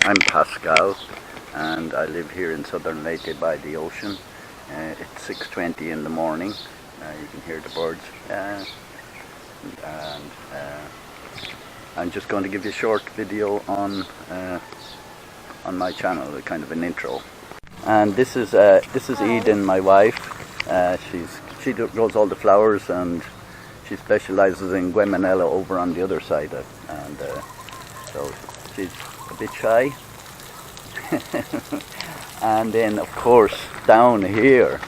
I'm Pascal, and I live here in southern Leyte by the ocean. It's 6:20 in the morning. You can hear the birds, and I'm just going to give you a short video on my channel, a kind of an intro. And this is Eden, my wife. She grows all the flowers, and she specializes in Guemanella over on the other side, and so she's a bit shy. And then of course down here,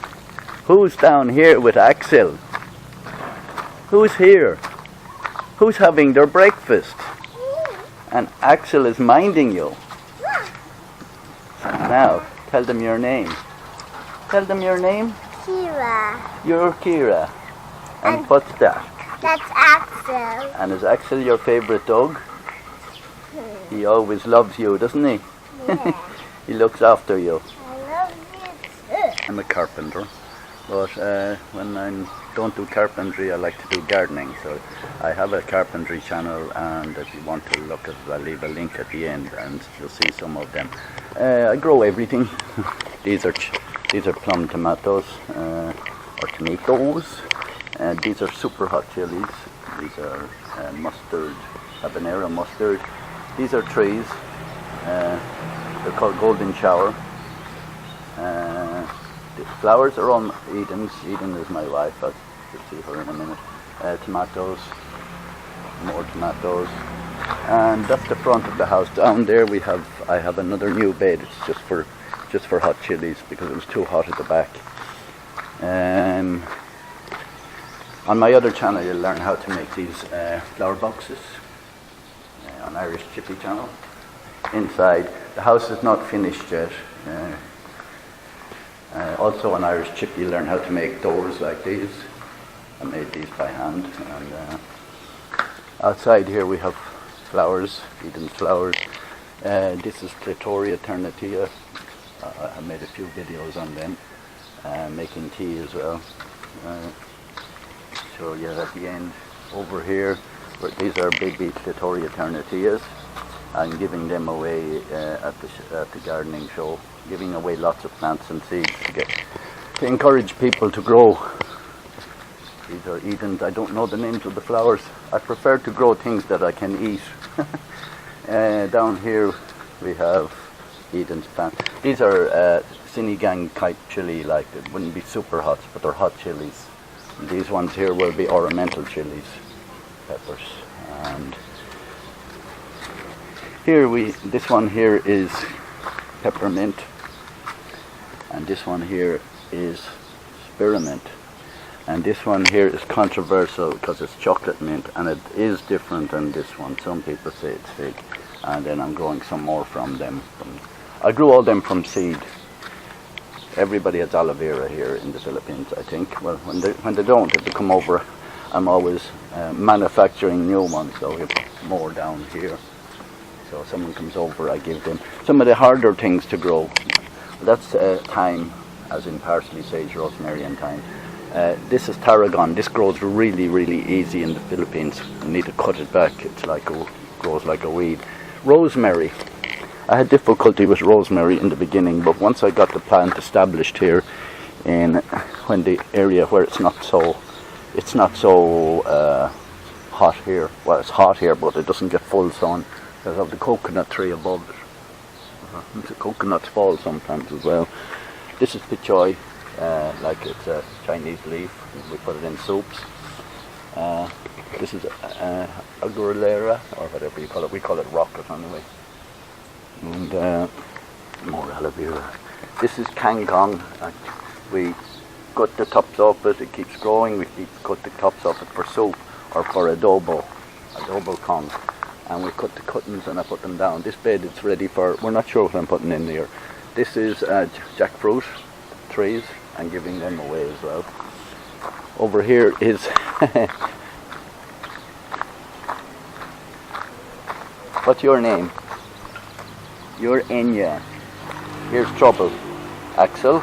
who's down here with Axel? Who's here? Who's having their breakfast? And Axel is minding you. Now tell them your name. Tell them your name. Kira. You're Kira. And what's that? That's Axel. And is Axel your favorite dog? He always loves you, doesn't he? Yeah. He looks after you. I love you too. I'm a carpenter, but when I don't do carpentry, I like to do gardening. So I have a carpentry channel, and if you want to look at it, I'll leave a link at the end, and you'll see some of them. I grow everything. These are plum tomatoes, or tomatoes. These are super hot chilies. These are mustard, habanero mustard. These are trees. They're called golden shower. The flowers are all Eden's. Eden is my wife. I'll see her in a minute. Tomatoes, more tomatoes, and that's the front of the house. Down there I have another new bed. It's just for hot chilies because it was too hot at the back. On my other channel, you'll learn how to make these flower boxes on Irish Chippy channel. Inside, the house is not finished yet. Also on Irish Chippy, you learn how to make doors like these. I made these by hand. And outside here we have flowers, Eden's flowers. This is Clitoria ternatia. I made a few videos on them, making tea as well. Show you at the end over here. These are baby Clitoria ternatias. I'm giving them away at the gardening show, giving away lots of plants and seeds to encourage people to grow. These are Eden's. I don't know the names of the flowers. I prefer to grow things that I can eat. Down here we have Eden's plant. These are sinigang type chili, like it wouldn't be super hot, but they're hot chilies. And these ones here will be ornamental chilies, peppers. And here this one here is peppermint, and this one here is spearmint, and this one here is controversial because it's chocolate mint, and it is different than this one. Some people say it's fake, and then I'm growing some more from them. I grew all them from seed. Everybody has aloe vera here in the Philippines, I think. Well, when they don't, if they come over, I'm always manufacturing new ones, so we have more down here. So if someone comes over, I give them some of the harder things to grow. That's thyme, as in parsley, sage, rosemary, and thyme. This is tarragon. This grows really, really easy in the Philippines. You need to cut it back. It's grows like a weed. Rosemary. I had difficulty with rosemary in the beginning, but once I got the plant established here, in the area where it's not so hot here. Well, it's hot here, but it doesn't get full sun. I have the coconut tree above it. The coconuts fall sometimes as well. This is pichoy, like it's a Chinese leaf. We put it in soups. This is agurlera, or whatever you call it. We call it rocket anyway. And more aloe vera. This is kangkong. We cut the tops off it. It keeps growing. We cut the tops off it for soup or for adobo kong. And we cut the cuttings and I put them down. This bed is ready for, we're not sure what I'm putting in there. This is jackfruit trees. I'm giving them away as well. Over here is what's your name? You're Enya. Here's Trouble. Axel.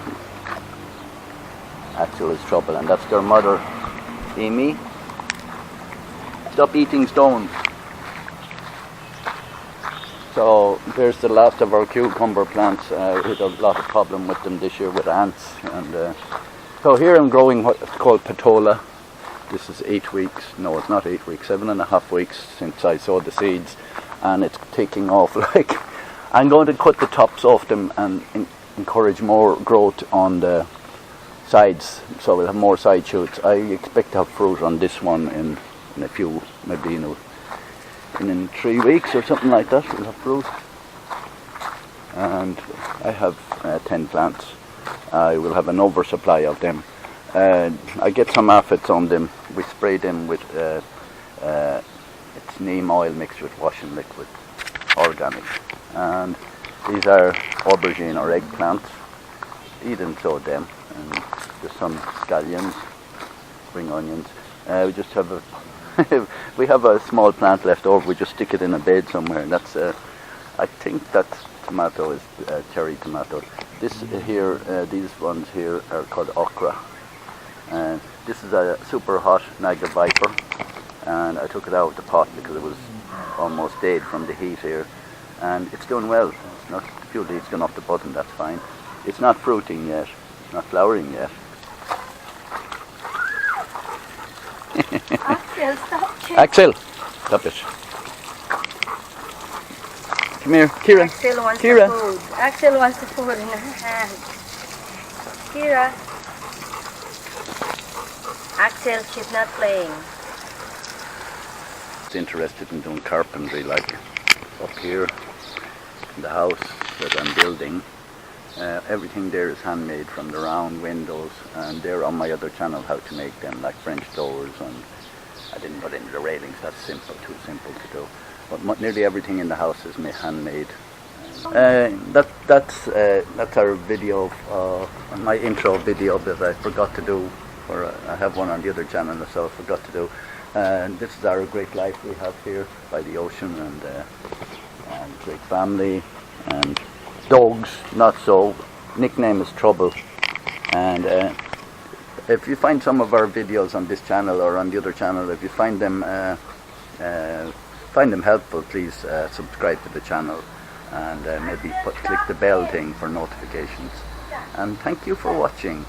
Axel is Trouble, and that's their mother, Amy. Stop eating stones. So there's the last of our cucumber plants. We had a lot of problem with them this year with ants. And so here I'm growing what's called Patola. This is 8 weeks. No, it's not 8 weeks. 7.5 weeks since I sowed the seeds, and it's taking off. Like, I'm going to cut the tops off them and encourage more growth on the sides, so we'll have more side shoots. I expect to have fruit on this one in a few, maybe in 3 weeks or something like that. We'll have fruit, and I have 10 plants. I will have an oversupply of them. I get some aphids on them. We spray them with it's neem oil mixed with washing liquid, organic. And these are aubergine or eggplants. Eden sowed them. And there's some scallions, spring onions. We just have we have a small plant left over. We just stick it in a bed somewhere. And that's I think that's tomato, is cherry tomato. This here, these ones here are called Okra. This is a super hot Naga Viper, and I took it out of the pot because it was almost dead from the heat here, and it's doing well. It's not, a few leaves gone off the button, that's fine. It's not fruiting yet, not flowering yet. Axel, stop it. Axel, stop it. Come here, Kira. Axel wants Kira. the food. Axel wants the food in her hand. Kira. Axel, she's not playing. It's interested in doing carpentry, like up here in the house that I'm building. Everything there is handmade, from the round windows, and they're on my other channel how to make them, like French doors, and I didn't put in the railings. That's simple, too simple to do. But nearly everything in the house is handmade. That's our video, my intro video that I forgot to do, or I have one on the other channel so I forgot to do. This is our great life we have here by the ocean, and great family, and dogs, not so. Nickname is Trouble. And if you find some of our videos on this channel or on the other channel, if you find them helpful, please subscribe to the channel, and maybe click the bell thing for notifications. And thank you for watching.